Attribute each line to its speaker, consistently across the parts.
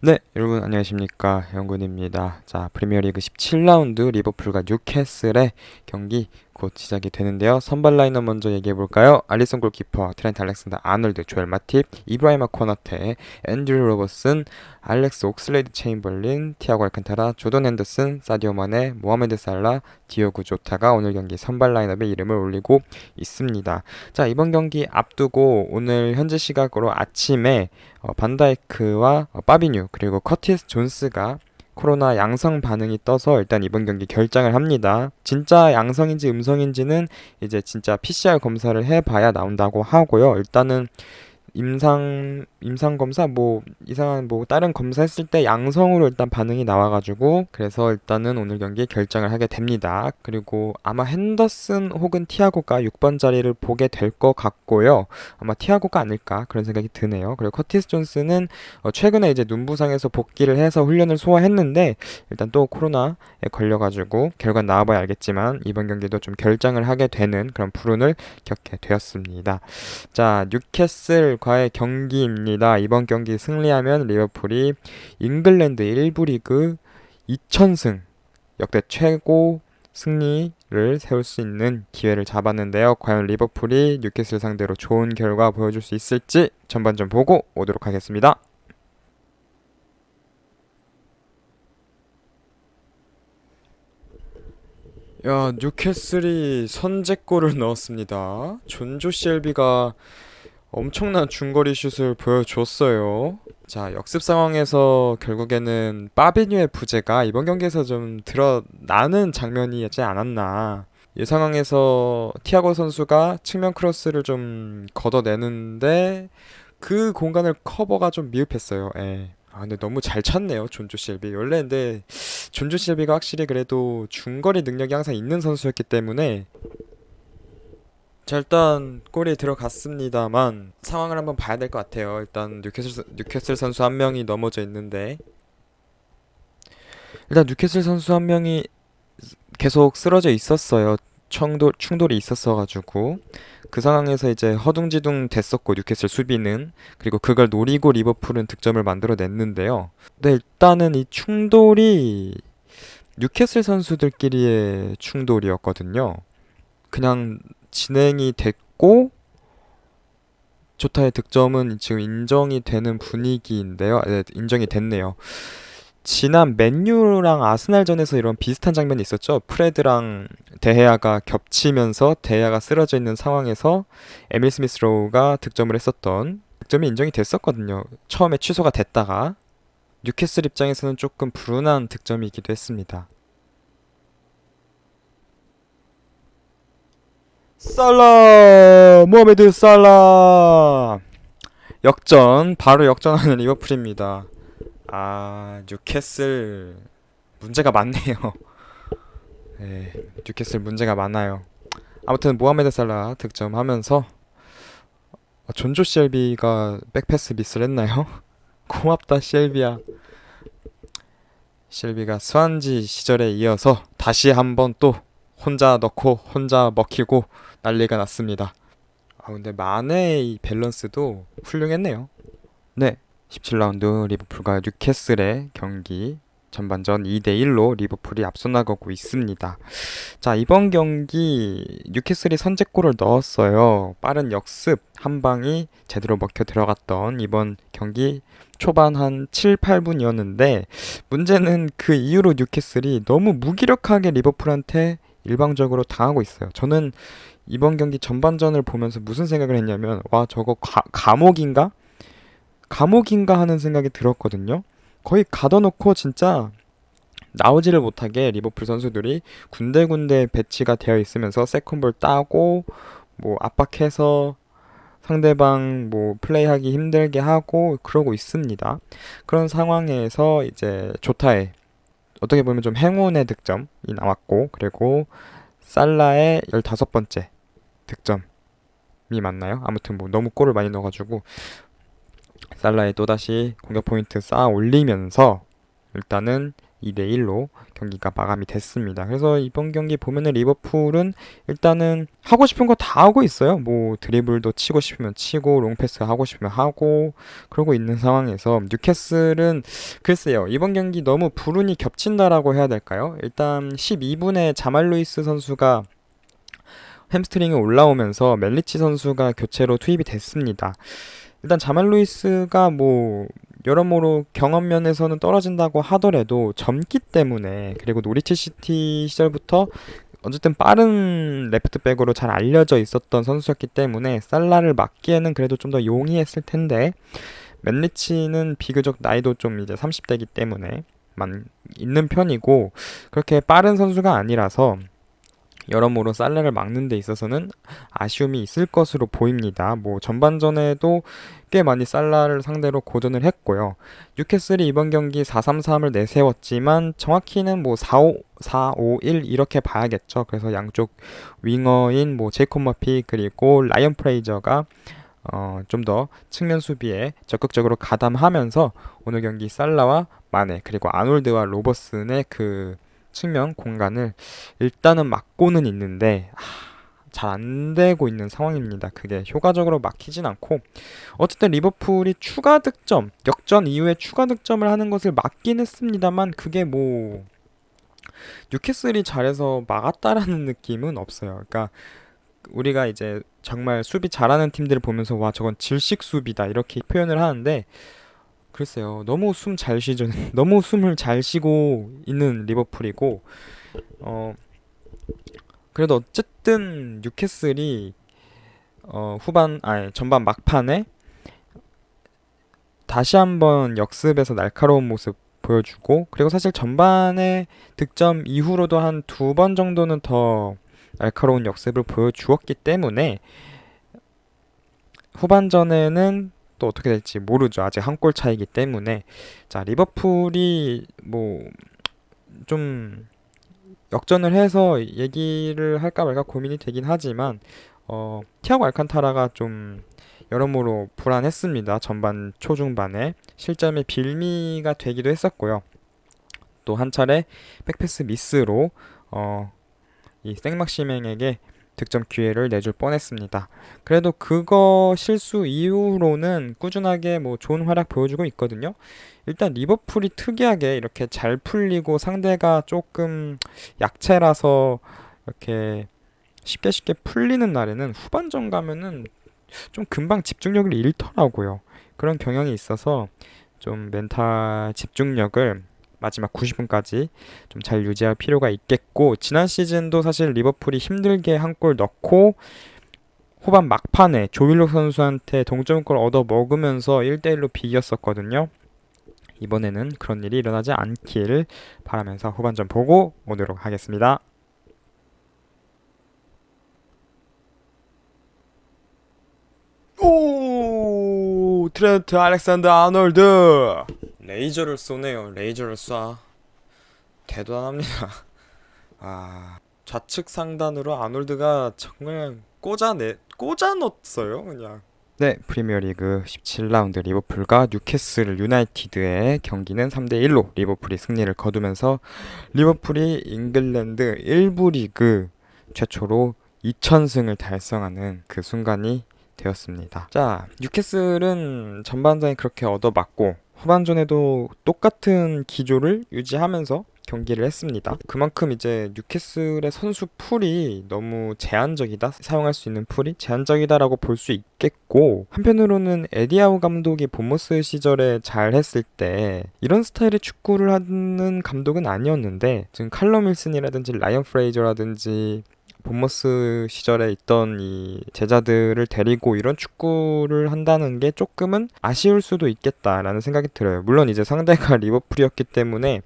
Speaker 1: 네, 여러분 안녕하십니까? 영군입니다. 자, 프리미어리그 17라운드 리버풀과 뉴캐슬의 경기 곧 시작이 되는데요. 선발 라인업 먼저 얘기해 볼까요? 알리슨 골키퍼, 트렌트 알렉산더 아놀드, 조엘 마팁, 이브라이마 코나테, 앤드류 로버슨, 알렉스 옥슬레이드 체인벌린, 티아고 알칸타라, 조던 핸더슨, 사디오 마네, 모하메드 살라, 디오구 조타가 오늘 경기 선발 라인업에 이름을 올리고 있습니다. 자, 이번 경기 앞두고 오늘 현재 시각으로 아침에 반다이크와 파비뉴 그리고 커티스 존스가 코로나 양성 반응이 떠서 일단 이번 경기 결장을 합니다. 진짜 양성인지 음성인지는 이제 진짜 PCR 검사를 해봐야 나온다고 하고요. 일단은 임상 검사 뭐 이상한 뭐 다른 검사했을 때 양성으로 일단 반응이 나와가지고 그래서 일단은 오늘 경기 결정을 하게 됩니다. 그리고 아마 핸더슨 혹은 티아고가 6번 자리를 보게 될 것 같고요. 아마 티아고가 아닐까 그런 생각이 드네요. 그리고 커티스 존스는 최근에 이제 눈부상에서 복귀를 해서 훈련을 소화했는데 일단 또 코로나에 걸려가지고 결과 나와봐야 알겠지만 이번 경기도 좀 결장을 하게 되는 그런 불운을 겪게 되었습니다. 자, 뉴캐슬과의 경기입니다. 이번 경기 승리하면 리버풀이 잉글랜드 1부 리그 2000승 역대 최고 승리를 세울 수 있는 기회를 잡았는데요. 과연 리버풀이 뉴캐슬 상대로 좋은 결과 보여줄 수 있을지 전반전 보고 오도록 하겠습니다. 야, 뉴캐슬이 선제골을 넣었습니다. 존조 셸비가 엄청난 중거리 슛을 보여줬어요. 자, 역습 상황에서 결국에는 파비뉴의 부재가 이번 경기에서 좀 드러나는 장면이지 않았나. 이 상황에서 티아고 선수가 측면 크로스를 좀 걷어내는데 그 공간을 커버가 좀 미흡했어요. 예. 아, 근데 너무 잘 찼네요, 존조 실비. 원래 근데 존조 실비가 확실히 그래도 중거리 능력이 항상 있는 선수였기 때문에 자, 일단 골이 들어갔습니다만 상황을 한번 봐야 될 것 같아요. 일단 뉴캐슬 선수 한 명이 넘어져 있는데 일단 뉴캐슬 선수 한 명이 계속 쓰러져 있었어요. 충돌이 있었어가지고 그 상황에서 이제 허둥지둥 됐었고 뉴캐슬 수비는 그리고 그걸 노리고 리버풀은 득점을 만들어냈는데요. 근데 일단은 이 충돌이 뉴캐슬 선수들끼리의 충돌이었거든요. 그냥 진행이 됐고 조타의 득점은 지금 인정이 되는 분위기인데요. 네, 인정이 됐네요. 지난 맨유랑 아스날전에서 이런 비슷한 장면이 있었죠. 프레드랑 데헤아가 겹치면서 데헤아가 쓰러져 있는 상황에서 에밀 스미스 로우가 득점을 했었던 득점이 인정이 됐었거든요. 처음에 취소가 됐다가 뉴캐슬 입장에서는 조금 불운한 득점이기도 했습니다. 살라! 모하메드 살라! 역전, 바로 역전하는 리버풀입니다. 아, 뉴캐슬 문제가 많네요. 네, 뉴캐슬 문제가 많아요. 아무튼 모하메드 살라 득점하면서 존조 셸비가 백패스 미스를 했나요? 고맙다 셸비야. 셸비가 스완지 시절에 이어서 다시 한번 또 혼자 넣고 혼자 먹히고 난리가 났습니다. 아, 근데 마네의 이 밸런스도 훌륭했네요. 네, 17라운드 리버풀과 뉴캐슬의 경기 전반전 2대1로 리버풀이 앞서 나가고 있습니다. 자, 이번 경기 뉴캐슬이 선제골을 넣었어요. 빠른 역습 한 방이 제대로 먹혀 들어갔던 이번 경기 초반 한 7, 8분이었는데 문제는 그 이후로 뉴캐슬이 너무 무기력하게 리버풀한테 일방적으로 당하고 있어요. 저는 이번 경기 전반전을 보면서 무슨 생각을 했냐면 와 저거 감옥인가? 감옥인가 하는 생각이 들었거든요. 거의 가둬놓고 진짜 나오지를 못하게 리버풀 선수들이 군데군데 배치가 되어 있으면서 세컨볼 따고 뭐 압박해서 상대방 뭐 플레이하기 힘들게 하고 그러고 있습니다. 그런 상황에서 이제 조타의 어떻게 보면 좀 행운의 득점이 나왔고 그리고 살라의 15번째 득점이 맞나요? 아무튼 뭐 너무 골을 많이 넣어가지고 살라의 또다시 공격 포인트 쌓아 올리면서 일단은 2대1로 경기가 마감이 됐습니다. 그래서 이번 경기 보면은 리버풀은 일단은 하고 싶은 거 다 하고 있어요. 뭐 드리블도 치고 싶으면 치고 롱패스 하고 싶으면 하고 그러고 있는 상황에서 뉴캐슬은 글쎄요. 이번 경기 너무 불운이 겹친다라고 해야 될까요? 일단 12분에 자말 루이스 선수가 햄스트링이 올라오면서 멜리치 선수가 교체로 투입이 됐습니다. 일단 자말 루이스가 뭐 여러모로 경험 면에서는 떨어진다고 하더라도 젊기 때문에 그리고 노리치 시티 시절부터 어쨌든 빠른 레프트백으로 잘 알려져 있었던 선수였기 때문에 살라를 막기에는 그래도 좀 더 용이했을 텐데 멜리치는 비교적 나이도 좀 이제 30대이기 때문에 만 있는 편이고 그렇게 빠른 선수가 아니라서 여러모로 살라를 막는 데 있어서는 아쉬움이 있을 것으로 보입니다. 뭐 전반전에도 꽤 많이 살라를 상대로 고전을 했고요. 뉴캐슬이 이번 경기 4-3-3을 내세웠지만 정확히는 뭐 4-5-4-5-1 이렇게 봐야겠죠. 그래서 양쪽 윙어인 뭐 제이콥 머피 그리고 라이언 프레이저가 좀 더 측면 수비에 적극적으로 가담하면서 오늘 경기 살라와 마네 그리고 아놀드와 로버슨의 그 측면 공간을 일단은 막고는 있는데 잘 안 되고 있는 상황입니다. 그게 효과적으로 막히진 않고 어쨌든 리버풀이 추가 득점, 역전 이후에 추가 득점을 하는 것을 막긴 했습니다만 그게 뭐 뉴캐슬이 잘해서 막았다라는 느낌은 없어요. 그러니까 우리가 이제 정말 수비 잘하는 팀들을 보면서 와 저건 질식 수비다 이렇게 표현을 하는데 글쎄요. 너무 숨 잘 쉬죠. 너무 숨을 잘 쉬고 있는 리버풀이고 그래도 어쨌든 뉴캐슬이 전반 막판에 다시 한번 역습에서 날카로운 모습 보여주고 그리고 사실 전반에 득점 이후로도 한 두 번 정도는 더 날카로운 역습을 보여주었기 때문에 후반전에는 또 어떻게 될지 모르죠. 아직 한 골 차이기 때문에 자 리버풀이 뭐 좀 역전을 해서 얘기를 할까 말까 고민이 되긴 하지만 티아고 알칸타라가 좀 여러모로 불안했습니다. 전반 초중반에 실점의 빌미가 되기도 했었고요. 또 한 차례 백패스 미스로 이 생막시맹에게 득점 기회를 내줄 뻔했습니다. 그래도 그거 실수 이후로는 꾸준하게 뭐 좋은 활약 보여주고 있거든요. 일단 리버풀이 특이하게 이렇게 잘 풀리고 상대가 조금 약체라서 이렇게 쉽게 풀리는 날에는 후반전 가면은 좀 금방 집중력을 잃더라고요. 그런 경향이 있어서 좀 멘탈 집중력을 마지막 90분까지 좀 잘 유지할 필요가 있겠고 지난 시즌도 사실 리버풀이 힘들게 한 골 넣고 후반 막판에 조일록 선수한테 동점골 얻어 먹으면서 1대1로 비겼었거든요. 이번에는 그런 일이 일어나지 않길 바라면서 후반전 보고 오도록 하겠습니다. 오 트렌트 알렉산더 아놀드 레이저를 쏘네요. 레이저를 쏴 대단합니다. 좌측 상단으로 아놀드가 정말 꽂아 넣었어요 그냥. 네, 프리미어리그 17라운드 리버풀과 뉴캐슬 유나이티드의 경기는 3대1로 리버풀이 승리를 거두면서 리버풀이 잉글랜드 1부 리그 최초로 2000승을 달성하는 그 순간이 되었습니다. 자, 뉴캐슬은 전반전에 그렇게 얻어맞고 후반전에도 똑같은 기조를 유지하면서 경기를 했습니다. 그만큼 이제 뉴캐슬의 선수 풀이 너무 제한적이다. 사용할 수 있는 풀이 제한적이다라고 볼 수 있겠고 한편으로는 에디아우 감독이 본머스 시절에 잘 했을 때 이런 스타일의 축구를 하는 감독은 아니었는데 지금 칼럼 윌슨이라든지 라이언 프레이저라든지 본머스 시절에 있던 이 제자들을 데리고 이런 축구를 한다는 게 조금은 아쉬울 수도 있겠다라는 생각이 들어요. 물론 이제 상대가 리버풀이었기 때문에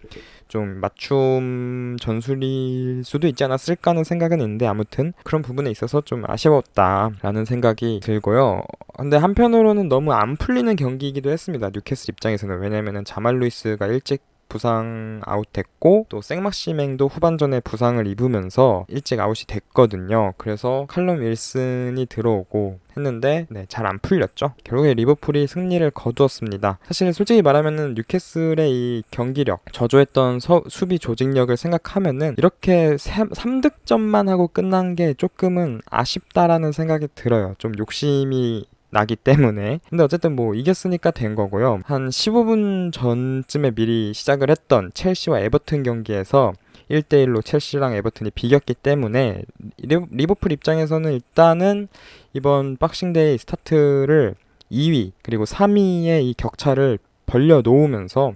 Speaker 1: 좀 맞춤 전술일 수도 있지 않았을까 하는 생각은 있는데 아무튼 그런 부분에 있어서 좀 아쉬웠다라는 생각이 들고요. 근데 한편으로는 너무 안 풀리는 경기이기도 했습니다. 뉴캐슬 입장에서는. 왜냐면은 자말 루이스가 일찍 부상 아웃됐고 또 생막시맹도 후반전에 부상을 입으면서 일찍 아웃이 됐거든요. 그래서 칼럼 윌슨이 들어오고 했는데 잘 안 풀렸죠. 결국에 리버풀이 승리를 거두었습니다. 사실 솔직히 말하면은 뉴캐슬의 이 경기력, 저조했던 수비 조직력을 생각하면은 이렇게 3득점만 하고 끝난 게 조금은 아쉽다라는 생각이 들어요. 좀 욕심이 나기 때문에. 근데 어쨌든 뭐 이겼으니까 된 거고요. 한 15분 전쯤에 미리 시작을 했던 첼시와 에버튼 경기에서 1대1로 첼시랑 에버튼이 비겼기 때문에 리버풀 입장에서는 일단은 이번 박싱데이 스타트를 2위 그리고 3위의 이 격차를 벌려 놓으면서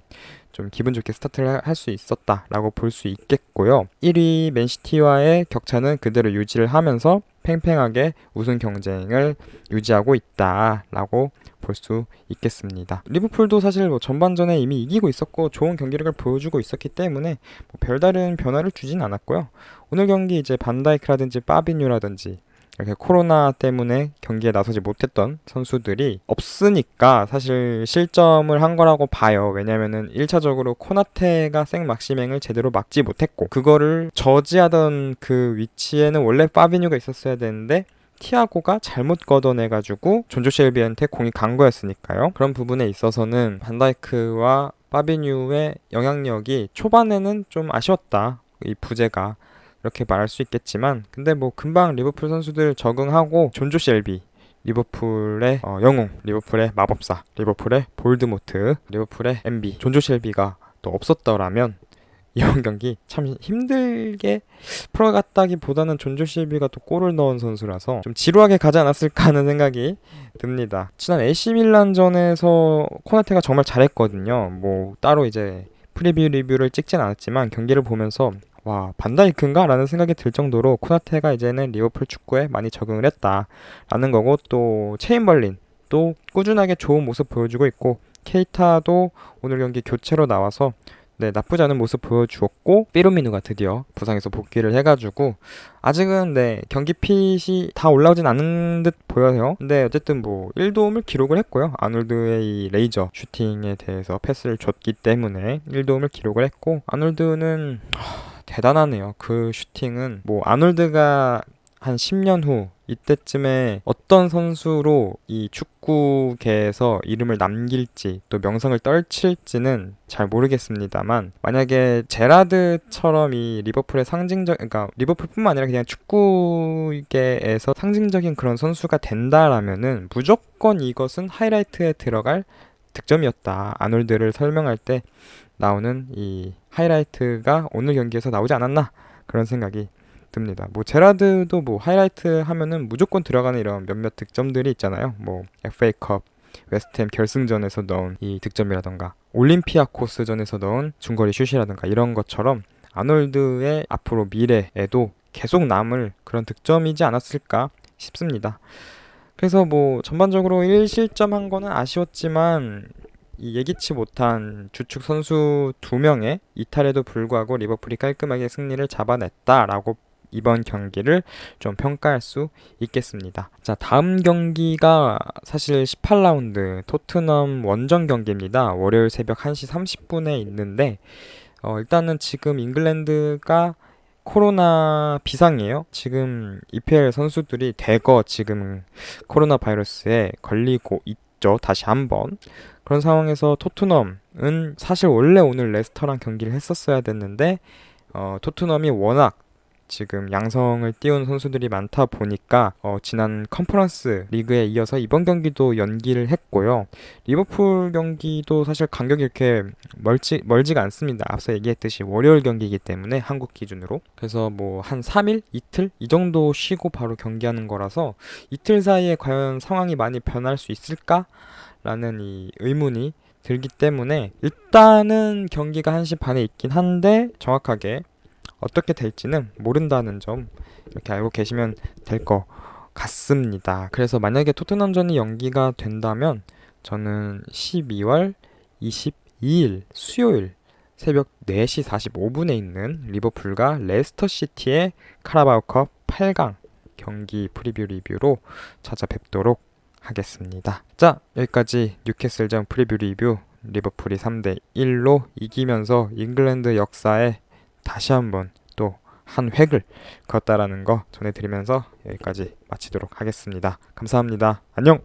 Speaker 1: 좀 기분 좋게 스타트를 할 수 있었다라고 볼 수 있겠고요. 1위 맨시티와의 격차는 그대로 유지를 하면서 팽팽하게 우승 경쟁을 유지하고 있다라고 볼 수 있겠습니다. 리버풀도 사실 뭐 전반전에 이미 이기고 있었고 좋은 경기력을 보여주고 있었기 때문에 뭐 별다른 변화를 주진 않았고요. 오늘 경기 이제 반다이크라든지 파비뉴라든지 이렇게 코로나 때문에 경기에 나서지 못했던 선수들이 없으니까 사실 실점을 한 거라고 봐요. 왜냐면은 1차적으로 코나테가 생막시맹을 제대로 막지 못했고 그거를 저지하던 그 위치에는 원래 파비뉴가 있었어야 되는데 티아고가 잘못 걷어내가지고 존조 쉘비한테 공이 간 거였으니까요. 그런 부분에 있어서는 반다이크와 파비뉴의 영향력이 초반에는 좀 아쉬웠다. 이 부재가. 이렇게 말할 수 있겠지만 근데 뭐 금방 리버풀 선수들 적응하고 존조 쉘비 리버풀의 영웅, 리버풀의 마법사, 리버풀의 볼드모트, 리버풀의 MB 존조 쉘비가 또 없었더라면 이번 경기 참 힘들게 풀어갔다기보다는 존조 쉘비가 또 골을 넣은 선수라서 좀 지루하게 가지 않았을까 하는 생각이 듭니다. 지난 AC 밀란전에서 코나테가 정말 잘했거든요. 뭐 따로 이제 프리뷰 리뷰를 찍진 않았지만 경기를 보면서 와, 반다이크인가? 라는 생각이 들 정도로 코나테가 이제는 리버풀 축구에 많이 적응을 했다라는 거고 또 체인벌린 또 꾸준하게 좋은 모습 보여주고 있고 케이타도 오늘 경기 교체로 나와서 나쁘지 않은 모습 보여주었고 삐루미누가 드디어 부상에서 복귀를 해가지고 아직은 경기 핏이 다 올라오진 않은 듯 보여요. 근데 어쨌든 뭐 1도움을 기록을 했고요. 아놀드의 이 레이저 슈팅에 대해서 패스를 줬기 때문에 1도움을 기록을 했고 아놀드는 대단하네요. 그 슈팅은 뭐 아놀드가 한 10년 후 이때쯤에 어떤 선수로 이 축구계에서 이름을 남길지 또 명성을 떨칠지는 잘 모르겠습니다만 만약에 제라드처럼 이 리버풀의 그러니까 리버풀뿐만 아니라 그냥 축구계에서 상징적인 그런 선수가 된다라면은 무조건 이것은 하이라이트에 들어갈 득점이었다. 아놀드를 설명할 때 나오는 이 하이라이트가 오늘 경기에서 나오지 않았나 그런 생각이 듭니다. 뭐 제라드도 뭐 하이라이트 하면은 무조건 들어가는 이런 몇몇 득점들이 있잖아요. 뭐 FA컵, 웨스트햄 결승전에서 넣은 이 득점이라던가 올림피아코스전에서 넣은 중거리 슛이라던가 이런 것처럼 아놀드의 앞으로 미래에도 계속 남을 그런 득점이지 않았을까 싶습니다. 그래서 뭐 전반적으로 1실점한 거는 아쉬웠지만 이 예기치 못한 주축 선수 2명의 이탈에도 불구하고 리버풀이 깔끔하게 승리를 잡아냈다라고 이번 경기를 좀 평가할 수 있겠습니다. 자, 다음 경기가 사실 18라운드 토트넘 원정 경기입니다. 월요일 새벽 1시 30분에 있는데 일단은 지금 잉글랜드가 코로나 비상이에요. 지금 EPL 선수들이 대거 지금 코로나 바이러스에 걸리고 있죠. 다시 한번. 그런 상황에서 토트넘은 사실 원래 오늘 레스터랑 경기를 했었어야 됐는데 토트넘이 워낙 지금 양성을 띄운 선수들이 많다 보니까 지난 컨퍼런스 리그에 이어서 이번 경기도 연기를 했고요. 리버풀 경기도 사실 간격이 이렇게 멀지가 않습니다. 앞서 얘기했듯이 월요일 경기이기 때문에 한국 기준으로. 그래서 뭐 한 3일? 이틀? 이 정도 쉬고 바로 경기하는 거라서 이틀 사이에 과연 상황이 많이 변할 수 있을까? 라는 이 의문이 들기 때문에 일단은 경기가 1시 반에 있긴 한데 정확하게 어떻게 될지는 모른다는 점 이렇게 알고 계시면 될 것 같습니다. 그래서 만약에 토트넘전이 연기가 된다면 저는 12월 22일 수요일 새벽 4시 45분에 있는 리버풀과 레스터시티의 카라바오컵 8강 경기 프리뷰 리뷰로 찾아뵙도록 하겠습니다. 자, 여기까지 뉴캐슬전 프리뷰 리뷰 리버풀이 3대 1로 이기면서 잉글랜드 역사에 다시 한번 또 한 획을 그었다라는 거 전해드리면서 여기까지 마치도록 하겠습니다. 감사합니다. 안녕!